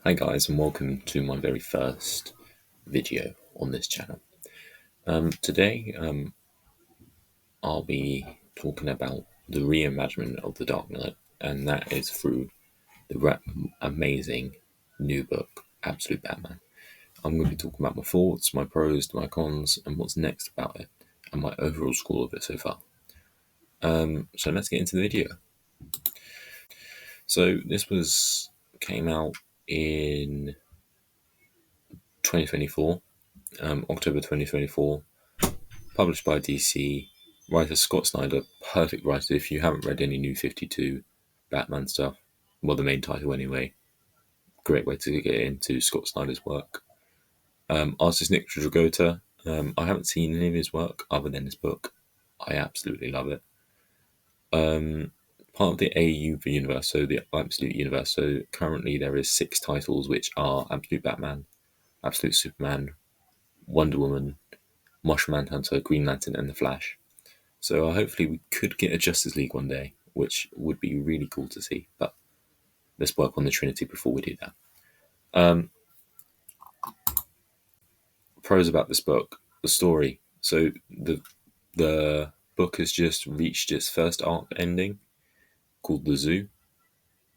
Hi guys, and welcome to my very first video on this channel. Today I'll be talking about the reimagining of the Dark Knight, and that is through the amazing new book, Absolute Batman. I'm going to be talking about my thoughts, my pros, my cons, and what's next about it, and my overall score of it so far. So let's get into the video. So this came out in 2024, October 2024, published by DC, writer Scott Snyder, perfect writer. If you haven't read any New 52 Batman stuff, well, the main title anyway, great way to get into Scott Snyder's work. Artist Nick Dragota, I haven't seen any of his work other than his book. I absolutely love it. Part of the AU universe, so the Absolute Universe. So currently there is 6 titles, which are Absolute Batman, Absolute Superman, Wonder Woman, Martian Manhunter, Green Lantern, and The Flash. So hopefully we could get a Justice League one day, which would be really cool to see. But let's work on the Trinity before we do that. Pros about this book, the story. So the book has just reached its first arc ending, called The Zoo,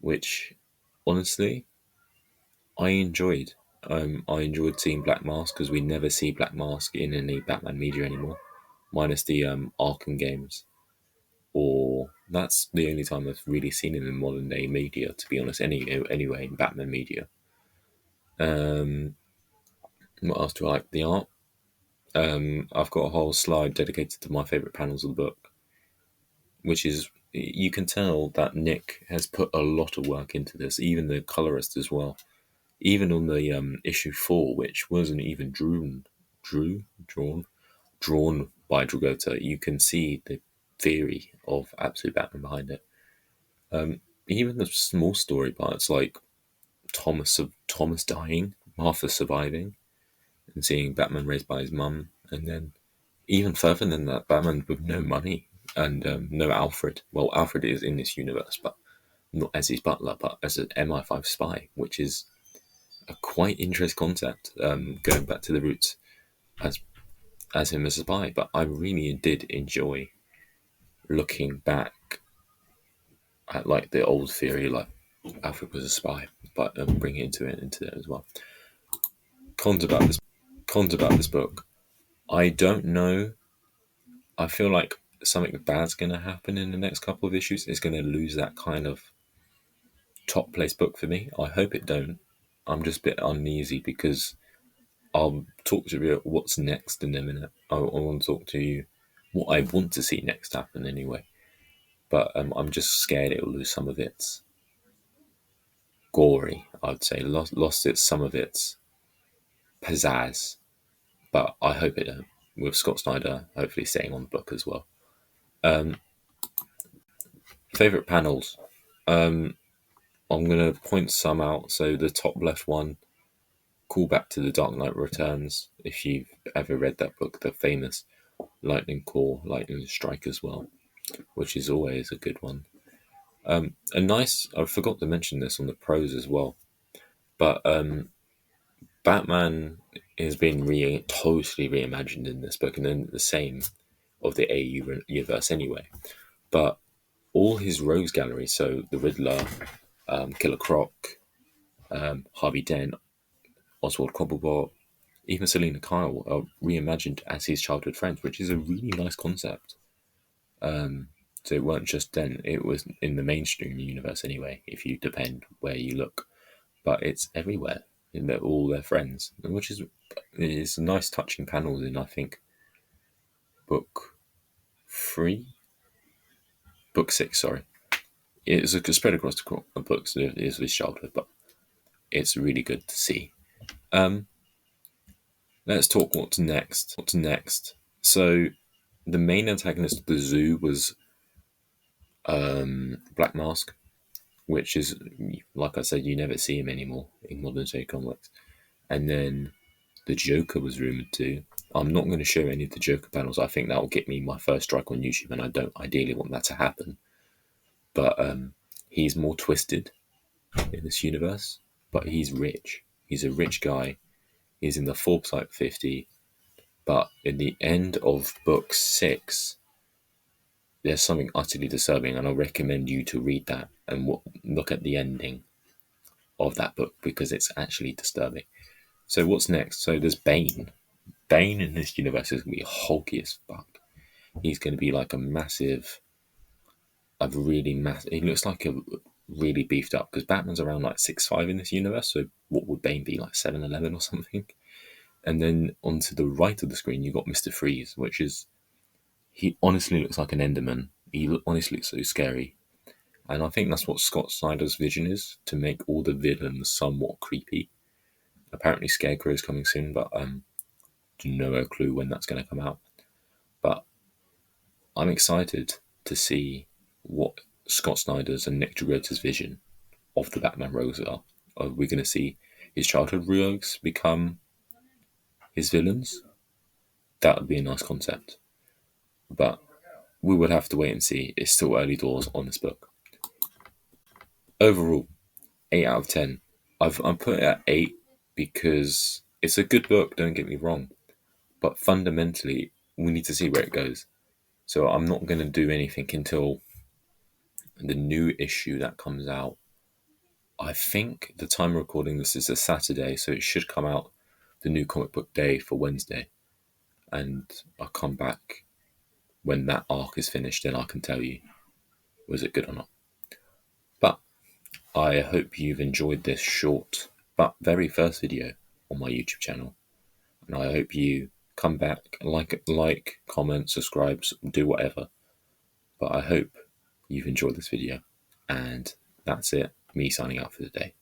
which honestly I enjoyed. I enjoyed seeing Black Mask, because we never see Black Mask in any Batman media anymore, minus the Arkham games. Or that's the only time I've really seen him in modern day media, to be honest. Anyway, in Batman media. What else do I like? The art. I've got a whole slide dedicated to my favorite panels of the book, which is, you can tell that Nick has put a lot of work into this, even the colorist as well. Even on the issue 4, which wasn't even drawn by Dragota, you can see the theory of Absolute Batman behind it. Even the small story parts, like Thomas dying, Martha surviving, and seeing Batman raised by his mum, and then even further than that, Batman with no money and no Alfred. Well, Alfred is in this universe, but not as his butler, but as an MI5 spy, which is a quite interesting concept. Going back to the roots as him as a spy, but I really did enjoy looking back at like the old theory, like Alfred was a spy, but bringing into it as well. Cons about this book. I don't know. I feel like something bad's going to happen in the next couple of issues. It's going to lose that kind of top place book for me. I hope it don't. I'm just a bit uneasy because I'll talk to you about what's next in a minute. I want to talk to you what I want to see next happen anyway. But I'm just scared it'll lose some of its gory, I'd say. Lost some of its pizzazz. But I hope it don't. With Scott Snyder hopefully staying on the book as well. Favourite panels. I'm going to point some out. So the top left one, call back to The Dark Knight Returns. If you've ever read that book, the famous Lightning Core, Lightning Strike as well, which is always a good one. I forgot to mention this on the pros as well, but Batman has been totally reimagined in this book, and then the same of the AU universe anyway. But all his rogues gallery, so the Riddler, Killer Croc, Harvey Dent, Oswald Cobblepot, even Selina Kyle are reimagined as his childhood friends, which is a really nice concept. So it weren't just Dent, it was in the mainstream universe anyway, if you depend where you look. But it's everywhere, and they're all their friends, which is a nice touching panels in, I think, book 6, sorry. It's a spread across the books, it is his childhood, but it's really good to see. Let's talk what's next. So the main antagonist of the Zoo was Black Mask, which is, like I said, you never see him anymore in modern day comics. And then the Joker was rumored too. I'm not going to show any of the Joker panels. I think that will get me my first strike on YouTube, and I don't ideally want that to happen. But he's more twisted in this universe. but he's rich. He's a rich guy. He's in the Forbes Like 50. But in the end of book 6, there's something utterly disturbing, and I'll recommend you to read that and look at the ending of that book because it's actually disturbing. So what's next? So there's Bane. Bane in this universe is going to be hulky as fuck. He's going to be like he looks like a really beefed up, because Batman's around like 6'5" in this universe. So what would Bane be, like 7'11" or something? And then onto the right of the screen, you've got Mr. Freeze, which is, he honestly looks like an Enderman. He honestly looks so scary. And I think that's what Scott Snyder's vision is, to make all the villains somewhat creepy. Apparently Scarecrow is coming soon, but no clue when that's going to come out. But I'm excited to see what Scott Snyder's and Nick Dragotta's vision of the Batman rogues are. Are we going to see his childhood rogues become his villains? That would be a nice concept. But we would have to wait and see. It's still early doors on this book. Overall, 8 out of 10. I'm putting it at 8 because it's a good book, don't get me wrong. But fundamentally, we need to see where it goes. So I'm not going to do anything until the new issue that comes out. I think the time recording this is a Saturday, so it should come out the new comic book day for Wednesday. And I'll come back when that arc is finished and I can tell you, was it good or not. But I hope you've enjoyed this short but very first video on my YouTube channel. And I hope you come back, like, comment, subscribe, do whatever. But I hope you've enjoyed this video. And that's it, me signing out for the day.